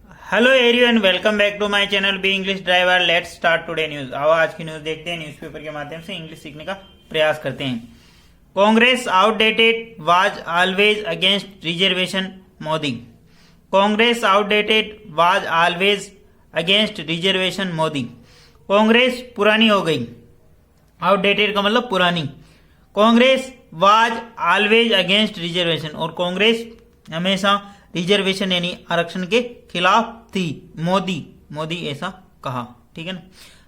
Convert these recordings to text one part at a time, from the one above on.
Hello everyone, welcome back to my channel be English driver. Let's start today news. आओ आज की news देखते हैं। न्यूज़पेपर के माध्यम से इंग्लिश सीखने का प्रयास करते हैं। Congress outdated was always against reservation Modi. Congress outdated was always against reservation Modi. Congress पुरानी हो गई। आउटडेटेड का मतलब पुरानी। Congress was always against reservation, और कांग्रेस हमेशा रिजर्वेशन यानी आरक्षण के खिलाफ थी। मोदी ऐसा कहा। ठीक है ना।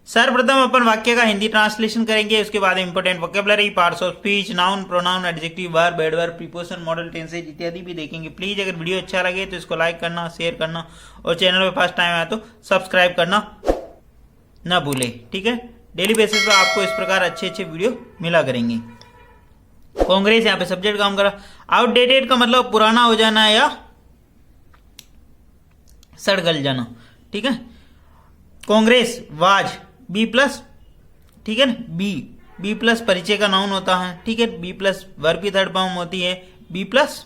सर्वप्रथम अपन वाक्य का हिंदी ट्रांसलेशन करेंगे, उसके बाद important vocabulary, parts of speech, noun, pronoun, adjective, verb, adverb, preposition, model tenses इत्यादि भी देखेंगे। प्लीज अगर वीडियो अच्छा लगे तो इसको लाइक करना, शेयर करना, और चैनल पे फर्स्ट टाइम आया तो सब्सक्राइब करना ना भूले। ठीक है। डेली बेसिस पे आपको इस प्रकार अच्छे वीडियो मिला करेंगे। कांग्रेस यहाँ पे सब्जेक्ट काम करा। आउटडेटेड का मतलब पुराना हो जाना या सड़ गल जाना। ठीक है। कांग्रेस वाज बी प्लस, ठीक है ना, बी प्लस परिचय का नाउन होता है। ठीक है। बी प्लस वर्ब की थर्ड फॉर्म होती है। बी प्लस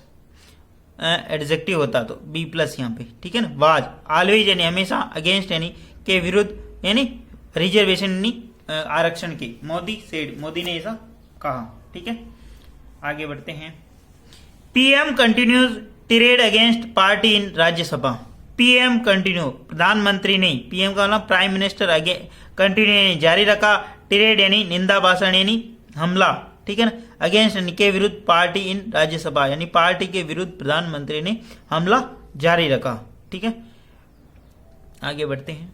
एडजेक्टिव होता तो बी प्लस यहाँ पे। ठीक है ना। वाज ऑलवेज यानी हमेशा, अगेंस्ट यानी के विरुद्ध, यानी रिजर्वेशन यानी आरक्षण के। मोदी सेड, मोदी ने ऐसा कहा। ठीक है। आगे बढ़ते हैं। PM continues tirade against party in Rajya Sabha. PM continue, प्रधानमंत्री ने, पीएम का मतलब प्राइम मिनिस्टर, आगे कंटिन्यू यानी जारी रखा, टिरेड यानी निंदा भाषण यानी हमला। ठीक है ना। अगेंस्ट यानी के विरुद्ध, पार्टी इन राज्यसभा यानी पार्टी के विरुद्ध प्रधानमंत्री ने हमला जारी रखा। ठीक है। आगे बढ़ते हैं।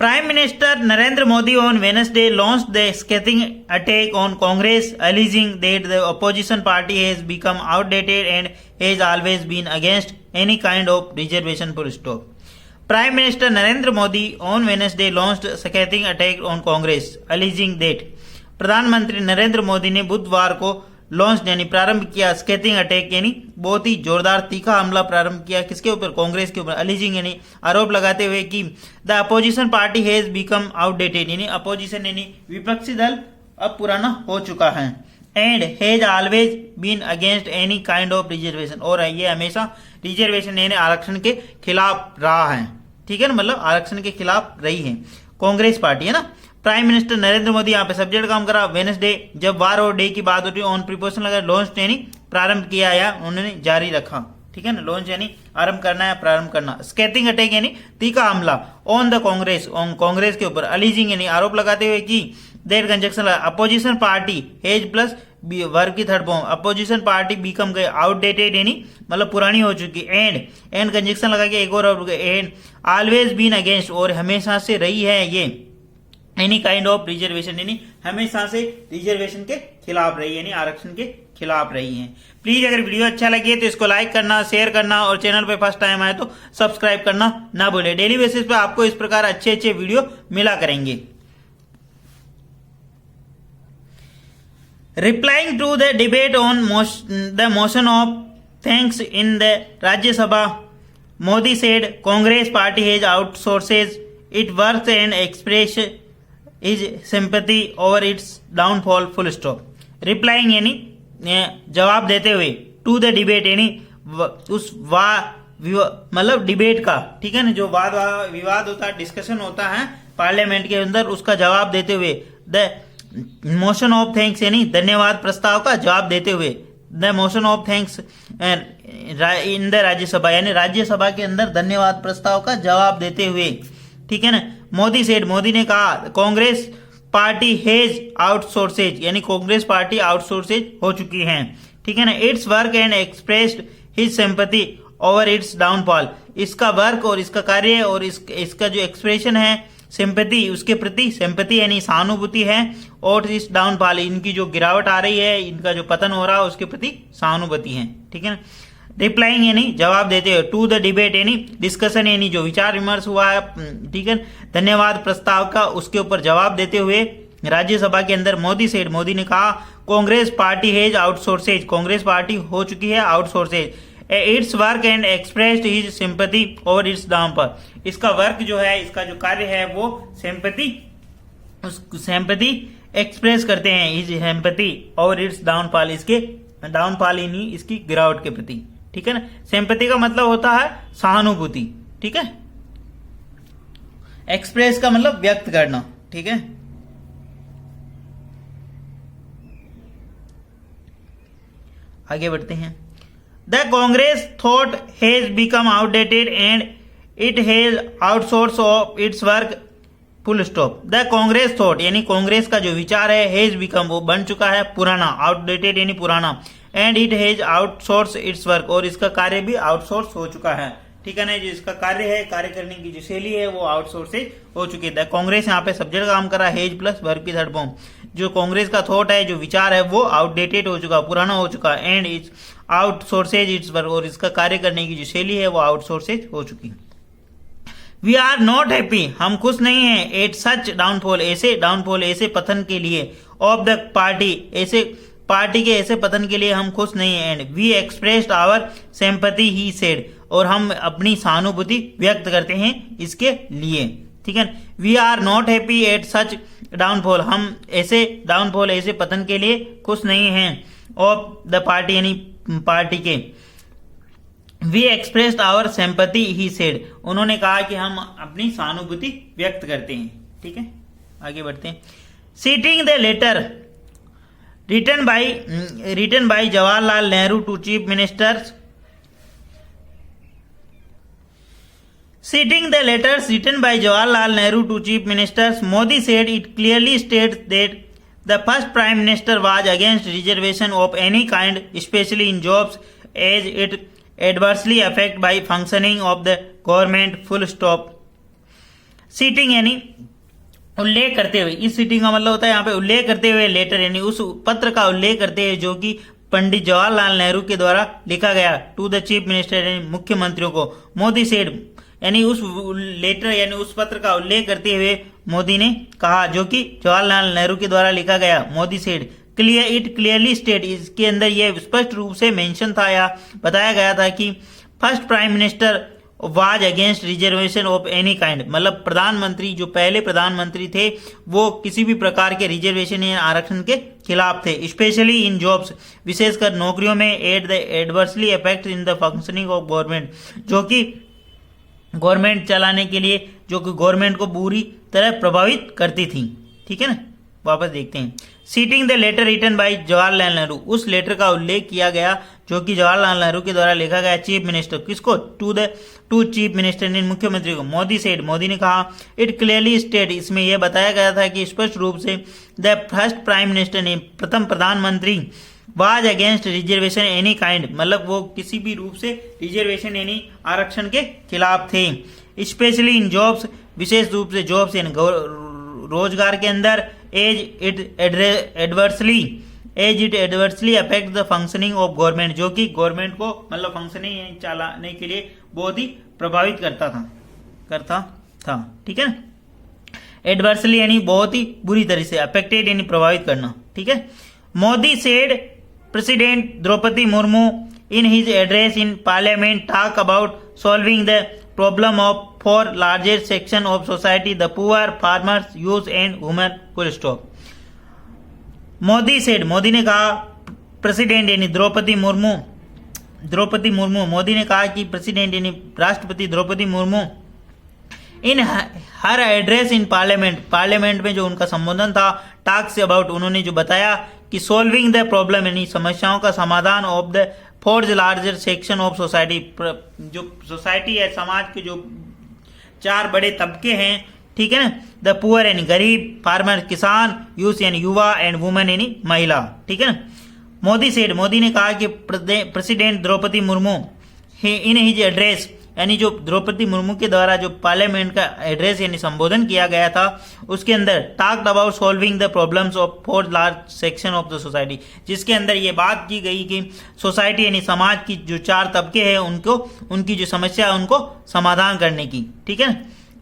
Prime Minister Narendra Modi on Wednesday launched the scathing attack on Congress, alleging that the opposition party has become outdated and has always been against any kind of reservation full stop. Prime Minister Narendra Modi on Wednesday launched a scathing attack on Congress, alleging that प्रधानमंत्री नरेंद्र मोदी ने बुधवार को launch यानी प्रारंभ किया स्केथिंग attack यानी बहुत ही जोरदार तीखा हमला प्रारंभ किया। किसके ऊपर? कांग्रेस के ऊपर। अलीजिंग यानी आरोप लगाते हुए कि the opposition party has become outdated यानी अपोजिशन यानी विपक्षी दल अब पुराना हो चुका है। And has always been against any kind of reservation, और ये हमेशा रिजर्वेशन यानी आरक्षण के खिलाफ रहा है। ठीक है ना। मतलब आरक्षण के खिलाफ रही है कांग्रेस पार्टी, है ना। प्राइम मिनिस्टर नरेंद्र मोदी यहाँ पे सब्जेक्ट काम करा। वेडनेसडे, जब वार और डे की बात होती है, ऑन प्रीपोजिशन लगा, लॉन्च यानी प्रारंभ किया या उन्होंने जारी रखा। ठीक है ना। लॉन्च यानी आरंभ करना या प्रारंभ करना। स्केथिंग अटैक यानी तीखा हमला on the Congress, on Congress के ऊपर। अलीजिंग यानी आरोप लगाते हुए कि दैट कंजक्शन लगा opposition party has plus verb की third form, opposition party become गए आउटडेटेड यानी मतलब पुरानी हो चुकी। एंड कंजक्शन लगा के एक और एंड ऑलवेज बीन अगेंस्ट, और हमेशा से रही है ये एनी काइंड ऑफ रिजर्वेशन यानी हमेशा से रिजर्वेशन के खिलाफ रही है, यानी आरक्षण के खिलाफ रही है। प्लीज अगर वीडियो अच्छा लगे तो इसको लाइक करना, शेयर करना, और चैनल पे फर्स्ट टाइम आए तो सब्सक्राइब करना ना भूले। डेली बेसिस पे आपको इस प्रकार अच्छे वीडियो मिला करेंगे। Replying to the debate on the motion of thanks in the Rajya Sabha, Modi said Congress party has outsources it work and express is sympathy over its downfall full stop. Replying यानी जवाब देते हुए, टू द डिबेट यानी उस मतलब debate का। ठीक है ना। जो वाद विवाद होता है, डिस्कशन होता है पार्लियामेंट के अंदर, उसका जवाब देते हुए। द मोशन ऑफ थैंक्स यानी धन्यवाद प्रस्ताव का जवाब देते हुए। The motion of thanks in the Rajya Sabha यानी राज्यसभा के अंदर धन्यवाद प्रस्ताव का जवाब देते हुए। ठीक है ना। मोदी सेड, मोदी ने कहा कांग्रेस पार्टी हेज आउटसोर्सेज यानी कांग्रेस पार्टी आउटसोर्सेज हो चुकी है। ठीक है ना। It's work and expressed his sympathy over its downfall, इसका वर्क और इसका कार्य और इसका जो एक्सप्रेशन है सिंपैथी, उसके प्रति सिंपैथी यानी सहानुभूति है, और इस डाउनफॉल इनकी जो गिरावट आ रही है, इनका जो पतन हो रहा है, उसके प्रति सहानुभूति है। ठीक है ना। रिप्लाइंग यानी जवाब देते हुए, टू द डिबेट यानी डिस्कशन यानी जो विचार विमर्श हुआ है, ठीक है, धन्यवाद प्रस्ताव का, उसके ऊपर जवाब देते हुए राज्यसभा के अंदर मोदी सेड, मोदी ने कहा Congress party has outsources, Congress party हो चुकी है outsources it's work and expressed his sympathy over its downfall, इसका वर्क जो है, इसका जो कार्य है वो सिंपैथी एक्सप्रेस करते हैं, his sympathy over its downfall, इसके डाउनफॉल यानी इसकी गिरावट के प्रति। ठीक है ना। सिंपैथी का मतलब होता है सहानुभूति, ठीक है। एक्सप्रेस का मतलब व्यक्त करना, ठीक है। आगे बढ़ते हैं। The Congress thought has become outdated and it has outsource of its work, full stop. The Congress thought यानी कांग्रेस का जो विचार है, हैज बिकम वो बन चुका है पुराना, आउटडेटेड यानी पुराना, and it has outsource it's work और इसका कार्य भी आउटसोर्स हो चुका है, ठीक है ना। जो इसका कार्य है, कार्य करने की जो शैली है वो आउटसोर्सेज हो चुकी है। कांग्रेस यहाँ पे सब्जेक्ट काम कर रहा है, हेज प्लस वर्ब की थर्ड फॉर्म। जो कांग्रेस का थॉट है, जो विचार है वो आउटडेटेड हो चुका, पुराना हो चुका, and it's outsources it's work और इसका कार्य करने की जो शैली है वो आउटसोर्सेज हो चुकी। वी आर नॉट हैप्पी, हम खुश नहीं है, एट सच डाउनफॉल, ऐसे डाउनफॉल, ऐसे पतन के लिए, ऑफ द पार्टी, ऐसे पार्टी के ऐसे पतन के लिए हम खुश नहीं है। And we expressed our sympathy he said, और हम अपनी सहानुभूति व्यक्त करते हैं इसके लिए, ठीक है। We are not happy at such downfall, हम ऐसे डाउनफॉल, ऐसे पतन के लिए खुश नहीं हैं, ऑफ द पार्टी यानी पार्टी के। We expressed our sympathy he said, उन्होंने कहा कि हम अपनी सहानुभूति व्यक्त करते हैं, ठीक है। आगे बढ़ते हैं। Citing the letter written by Jawaharlal Nehru to chief ministers, citing the letters written by Jawaharlal Nehru to chief ministers, Modi said it clearly states that the first prime minister was against reservation of any kind, especially in jobs, as it adversely affect by functioning of the government, full stop। Citing यानी उल्लेख करते हुए, इस seating का मतलब होता है यहाँ पे उल्लेख करते हुए, लेटर यानी उस पत्र का उल्लेख करते हुए जो कि पंडित जवाहरलाल नेहरू के द्वारा लिखा गया, टू द चीफ मिनिस्टर यानी मुख्यमंत्रियों को। मोदी सेड यानी उस लेटर यानी उस पत्र का उल्लेख करते हुए मोदी ने कहा, जो कि जवाहरलाल नेहरू के द्वारा लिखा गया। Modi said it clearly state, इसके अंदर यह स्पष्ट रूप से मेंशन था या बताया गया था कि first prime minister was against reservation of any kind, मतलब प्रधानमंत्री जो पहले प्रधानमंत्री थे वो किसी भी प्रकार के रिजर्वेशन या आरक्षण के खिलाफ थे, स्पेशली इन जॉब्स, विशेषकर नौकरियों में, at the adversely effect in the functioning of government, जो कि गवर्नमेंट चलाने के लिए, जो कि गवर्नमेंट को बुरी तरह प्रभावित करती थी, ठीक है ना। वापस देखते हैं। Citing the letter written by Jawaharlal Nehru, उस लेटर का उल्लेख किया गया जो कि जवाहरलाल नेहरू के द्वारा लिखा गया चीफ मिनिस्टर, किसको, टू चीफ मिनिस्टर ने, मुख्यमंत्री को। मोदी सेड, मोदी ने कहा, इट क्लियरली स्टेट, इसमें यह बताया गया था कि स्पष्ट रूप से द फर्स्ट प्राइम मिनिस्टर ने, प्रथम प्रधानमंत्री, was against reservation any kind, मतलब वो किसी भी रूप से रिजर्वेशन यानी आरक्षण के खिलाफ थे, स्पेशली इन जॉब्स, विशेष रूप से जॉब्स यानी रोजगार के अंदर, as it adversely affect the functioning of government, जो कि गवर्नमेंट को मतलब फंक्शनिंग चलाने के लिए बहुत ही प्रभावित करता था, ठीक है ना। एडवर्सली यानी बहुत ही बुरी तरह से, अफेक्टेड यानी प्रभावित करना, ठीक है। Modi said president Droupadi Murmu in his address in parliament talk about solving the problem of for larger section of society, the poor, farmers, youth and women, full stop। Modi said, Modi ने कहा, प्रेसिडेंट यानी द्रौपदी मुर्मू, मोदी ने कहा कि प्रेसिडेंट यानी राष्ट्रपति द्रौपदी मुर्मू इन हर एड्रेस इन पार्लियामेंट में जो उनका संबोधन था, टाक से अबाउट, उन्होंने जो बताया कि सॉल्विंग द प्रॉब्लम यानी समस्याओं का समाधान, of the for the larger section of society, जो सोसाइटी है, समाज के जो चार बड़े तबके हैं, ठीक है ना। द पुअर यानी गरीब, फार्मर किसान, यूथ यानी युवा, एंड वुमेन यानी महिला, ठीक है ना। मोदी सेड, मोदी ने कहा कि president Droupadi Murmu in his address, यानी जो द्रौपदी मुर्मू के द्वारा जो पार्लियामेंट का एड्रेस यानी संबोधन किया गया था, उसके अंदर talked about solving the problems of four large section of the society, जिसके अंदर ये बात की गई कि सोसाइटी यानी समाज की जो चार तबके हैं उनको, उनकी जो समस्या है उनको समाधान करने की, ठीक है।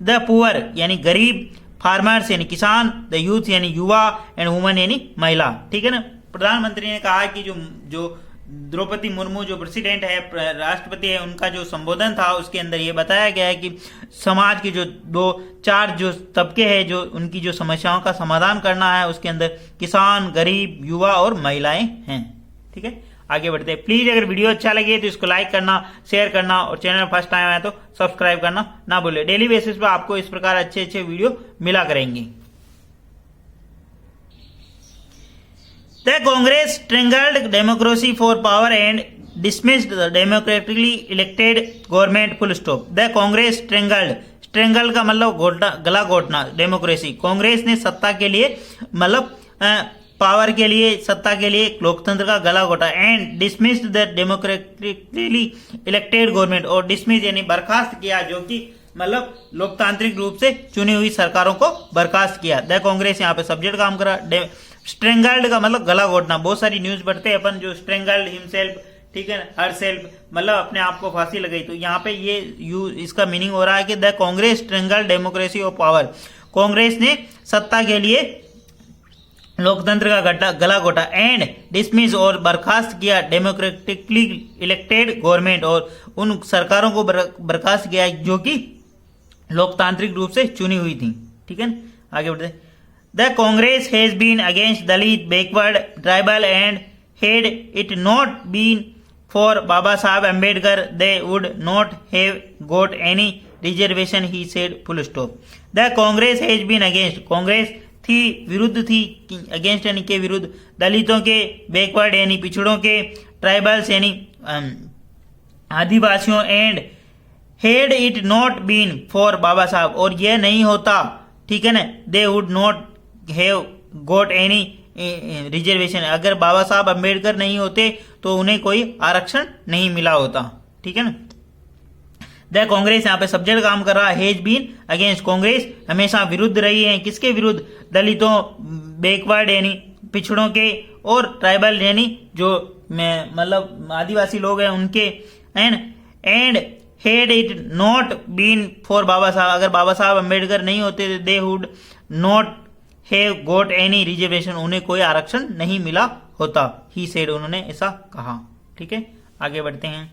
द पुअर यानी गरीब, फार्मर्स यानी किसान, द यूथ यानी युवा, एंड वुमेन यानी महिला, ठीक है ना। प्रधानमंत्री ने कहा कि जो द्रौपदी मुर्मू जो प्रेसिडेंट है, राष्ट्रपति है, उनका जो संबोधन था उसके अंदर ये बताया गया है कि समाज के जो चार जो तबके हैं, जो उनकी जो समस्याओं का समाधान करना है, उसके अंदर किसान, गरीब, युवा और महिलाएं हैं, ठीक है। आगे बढ़ते हैं। प्लीज अगर वीडियो अच्छा लगे तो इसको लाइक करना, शेयर करना और चैनल फर्स्ट टाइम आए तो सब्सक्राइब करना ना भूले। डेली बेसिस पर आपको इस प्रकार अच्छे अच्छे वीडियो मिला करेंगे। The Congress strangled democracy for power and dismissed the democratically elected government full stop। The Congress strangled का मतलब घोटना, गला घोटना, डेमोक्रेसी। कांग्रेस ने सत्ता के लिए मतलब पावर के लिए, सत्ता के लिए लोकतंत्र का गला घोटा। And dismissed the democratically elected government, और डिसमिस यानी बर्खास्त किया, जो कि मतलब लोकतांत्रिक रूप से चुनी हुई सरकारों को बर्खास्त किया। द कांग्रेस यहाँ पे सब्जेक्ट काम करा। स्ट्रेंगल्ड का मतलब गला घोटना। बहुत सारी न्यूज पढ़ते हैं अपन, जो स्ट्रेंगल्ड हिमसेल्फ, ठीक है, हर सेल्फ मतलब अपने आप को फांसी लगाई। तो यहाँ पे ये इसका मीनिंग हो रहा है कि the Congress strangled democracy of power. Congress ने सत्ता के लिए लोकतंत्र का गला घोटा। एंड डिसमिस और बर्खास्त किया डेमोक्रेटिकली इलेक्टेड गवर्नमेंट, और उन सरकारों को बर्खास्त किया जो कि लोकतांत्रिक रूप से चुनी हुई थी। ठीक है, आगे बढ़ते। The Congress has been against Dalit, backward, tribal and had it not been for Baba Saheb Ambedkar, they would not have got any reservation, he said, full stop। The Congress has been against, Congress थी, विरुद्ध थी, against यानी के विरुद्ध, दलितों के, backward यानी पिछड़ों के, ट्राइबल्स यानी आदिवासियों, and had it not been for बाबा साहब, और यह नहीं होता, ठीक है ना, they would not have got any reservation, अगर बाबा साहब अम्बेडकर नहीं होते तो उन्हें कोई आरक्षण नहीं मिला होता। ठीक है ना। द कांग्रेस यहाँ पे सब्जेक्ट काम कर रहा है। हैज बीन अगेंस्ट, कांग्रेस हमेशा विरुद्ध रही है। किसके विरुद्ध? दलितों, बैकवर्ड यानी पिछड़ों के, और ट्राइबल यानी जो मतलब आदिवासी लोग हैं उनके। And had it not been for Baba Saheb, अगर बाबा साहब अम्बेडकर नहीं होते, they would not have got any reservation, उन्हें कोई आरक्षण नहीं मिला होता। ही सेड, उन्होंने ऐसा कहा। ठीक है, आगे बढ़ते हैं।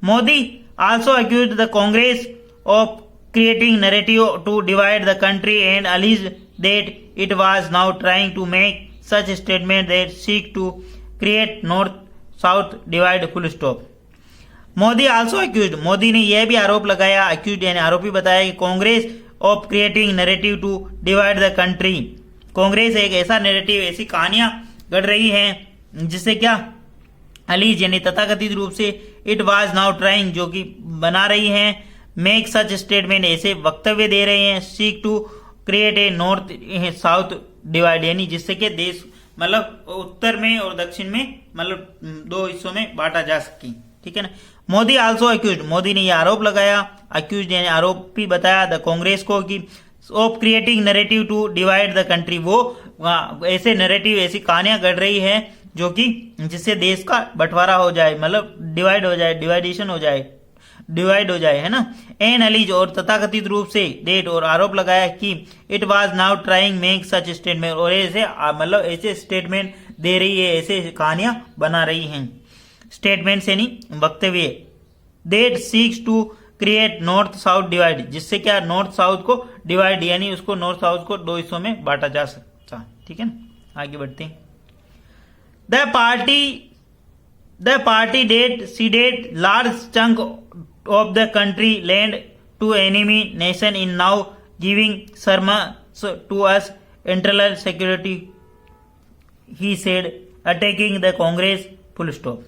Modi also accuse the Congress of creating narrative to divide the country and alleges that it was now trying to make such statement that seek to create north south divide, full stop. Modi also accuse, Modi ने यह भी आरोप लगाया, accused यानी आरोपी बताया, कि Congress of creating narrative to divide the country, Congress एक ऐसा नैरेटिव, ऐसी कहानियां गढ़ रही हैं जिससे क्या, अलीज यानी तथाकथित रूप से, इट वाज नाउ ट्राइंग जो कि बना रही हैं, मेक सच स्टेटमेंट ऐसे वक्तव्य दे रहे हैं, seek to create a north south divide यानी जिससे कि देश मतलब उत्तर में और दक्षिण में मतलब दो हिस्सों में बांटा जा सके। ठीक है ना। मोदी आल्सो अक्यूज, मोदी ने यह आरोप लगाया, अक्यूज यानी आरोपी बताया, द कांग्रेस को कि of creating narrative to divide the country, वो ऐसे नैरेटिव, ऐसी कहानियां गढ़ रही है जो कि जिससे देश का बंटवारा हो जाए, मतलब डिवाइड हो जाए, डिवाइडेशन हो जाए, डिवाइड हो जाए, है ना। एन अलीज और तथाकथित रूप से डेट और आरोप लगाया कि it was now trying make such statement, और ऐसे मतलब ऐसे स्टेटमेंट दे रही है, ऐसे कहानियां बना रही हैं, स्टेटमेंट यानी वक्तव्य, that seeks to create north south divide, जिससे क्या नॉर्थ साउथ को डिवाइड यानी उसको नॉर्थ साउथ को दो हिस्सों में बांटा जा सकता। ठीक है ना, आगे बढ़ते हैं। The party that ceded large chunk of the country land to enemy nation in now giving sermons to us internal security, he said, attacking the Congress, full stop.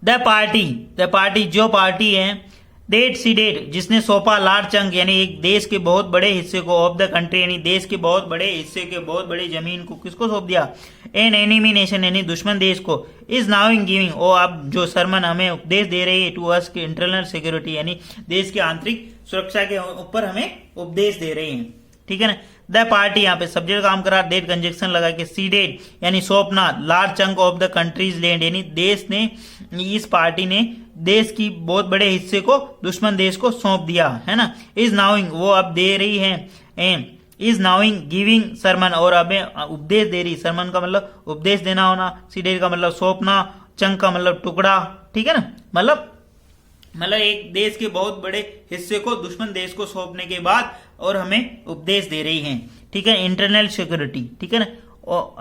The party जो पार्टी है, डेट सीडेड जिसने सौंपा, large chunk यानी एक देश के बहुत बड़े हिस्से को, ऑफ द कंट्री यानी देश के बहुत बड़े हिस्से के बहुत बड़ी जमीन को किसको सौंप दिया, एन एनिमी नेशन यानी दुश्मन देश को, इज नाउ इन गिविंग, ओ अब जो सरमन हमें उपदेश दे रही है, टू अस के इंटरनल सिक्योरिटी यानी देश की आंतरिक सुरक्षा के ऊपर हमें उपदेश दे रही है। ठीक है ना। द पार्टी यहाँ पे सब्जेक्ट काम करा, डेट कंजक्शन लगा के, सीडेड यानी सौंपना, large chunk of the countries land यानी देश ने, इस पार्टी ने देश की बहुत बड़े हिस्से को दुश्मन देश को सौंप दिया, है ना। इज नाउइंग वो अब दे रही है, इज नाउइंग गिविंग सरमन और अब उपदेश दे रही, सरमन का मतलब उपदेश देना होना, सीडेड का मतलब सौंपना, चंक का मतलब टुकड़ा, ठीक है ना, मतलब एक देश के बहुत बड़े हिस्से को दुश्मन देश को सौंपने के बाद और हमें उपदेश दे रही हैं। ठीक है, इंटरनल सिक्योरिटी, ठीक है ना,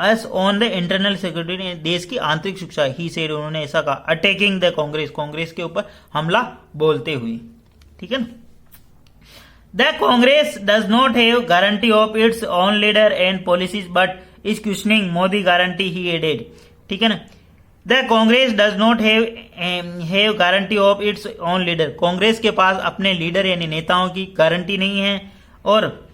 S on the internal security, देश की आंतरिक सुरक्षा, ही सेड, उन्होंने ऐसा कहा, अटैकिंग द कांग्रेस, कांग्रेस के ऊपर हमला बोलते हुए। ठीक है ना। The Congress does not have guarantee of its own leader and policies but is questioning Modi guarantee, he added. ठीक है ना। The Congress does not have guarantee of its own leader, Congress के पास अपने लीडर यानी नेताओं की गारंटी नहीं है, और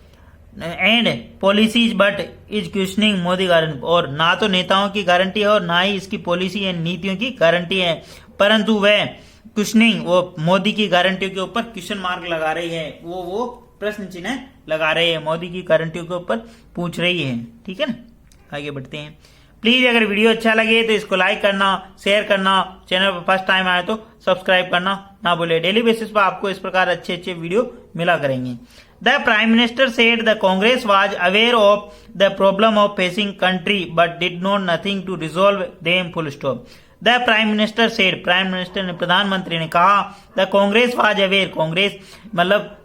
and policies but is questioning Modi guarantee, और ना तो नेताओं की गारंटी है और ना ही इसकी पॉलिसी या नीतियों की गारंटी है, परंतु वह क्वेश्चनिंग, वो मोदी की गारंटियों के ऊपर क्वेश्चन मार्क लगा रही है, वो प्रश्न चिन्ह लगा रहे हैं, मोदी की गारंटियों के ऊपर पूछ रही है। ठीक है ना। आगे बढ़ते हैं। प्लीज अगर वीडियो अच्छा लगे तो इसको लाइक करना, शेयर करना, चैनल पर फर्स्ट टाइम आए तो सब्सक्राइब करना ना भूले। डेली बेसिस पर आपको इस प्रकार अच्छे अच्छे वीडियो मिला करेंगे। The prime minister said the Congress was aware of the problem of facing country but did not nothing to resolve them, full stop. The prime minister said, prime minister ने, प्रधानमंत्री ने कहा, the Congress was aware, Congress मतलब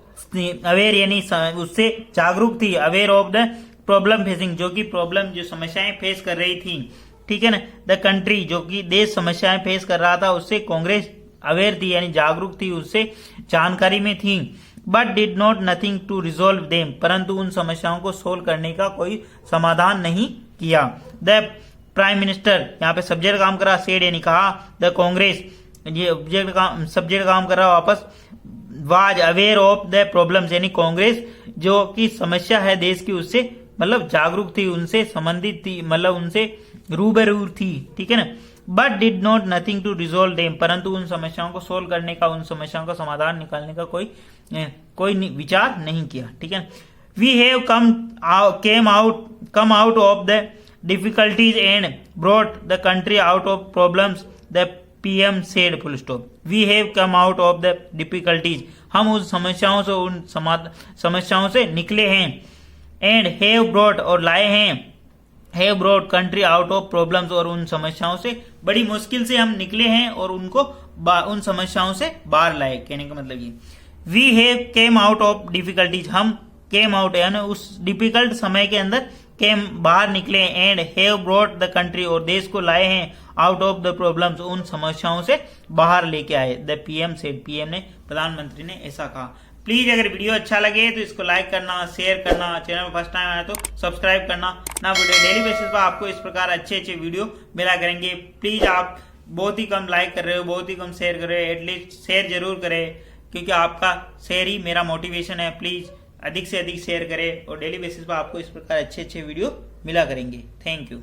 aware यानी उससे जागरूक थी, aware of the problem facing, जो कि प्रॉब्लम, जो समस्याएं फेस कर रही थी। ठीक है ना। द कंट्री, जो कि देश समस्याएं फेस कर रहा था, उससे कांग्रेस अवेयर थी यानी जागरूक थी, उससे जानकारी में थी। But did not nothing to resolve them, परंतु उन समस्याओं को सोल्व करने का कोई समाधान नहीं किया। द प्राइम मिनिस्टर, यहाँ पे सब्जेक्ट काम कर रहा, सेड यानी कहा, द कांग्रेस, ये सब्जेक्ट काम कर रहा वापस, was aware of the problems, यानी कांग्रेस जो की समस्या है देश की, उससे मतलब जागरूक थी, उनसे संबंधित थी, मतलब उनसे रूबरू थी। ठीक है ना। But did not nothing to resolve them, परंतु उन समस्याओं को सोल्व करने का, उन समस्याओं का समाधान निकालने का कोई विचार नहीं किया। ठीक है। We have come out of the difficulties and brought the country out of problems, the PM said, full stop. We have come out of the difficulties, हम उस समस्याओं से, उन समस्याओं से निकले हैं, एंड हैव ब्रॉट, और लाए हैं, have brought country out of problems, और उन समस्याओं से बड़ी मुश्किल से हम निकले हैं और उनको उन समस्याओं से बाहर लाए। कहने का मतलब ये, we have came out of difficulties, हम केम आउट यानी उस डिफिकल्ट समय के अंदर केम बाहर निकले, and have brought the country, और देश को लाए हैं, आउट ऑफ द प्रॉब्लम्स, उन समस्याओं से बाहर लेके आए। द पीएम सेड, पीएम ने, प्रधानमंत्री ने ऐसा कहा। प्लीज अगर वीडियो अच्छा लगे तो इसको लाइक करना, शेयर करना, चैनल पर फर्स्ट टाइम आया तो सब्सक्राइब करना ना भूले। डेली बेसिस पर आपको इस प्रकार अच्छे अच्छे वीडियो मिला करेंगे। प्लीज, आप बहुत ही कम लाइक कर रहे हो, बहुत ही कम शेयर कर रहे हो, एटलीस्ट शेयर जरूर करें, क्योंकि आपका शेयर ही मेरा मोटिवेशन है। प्लीज अधिक से अधिक शेयर करें, और डेली बेसिस पर आपको इस प्रकार अच्छे अच्छे वीडियो मिला करेंगे। Thank you.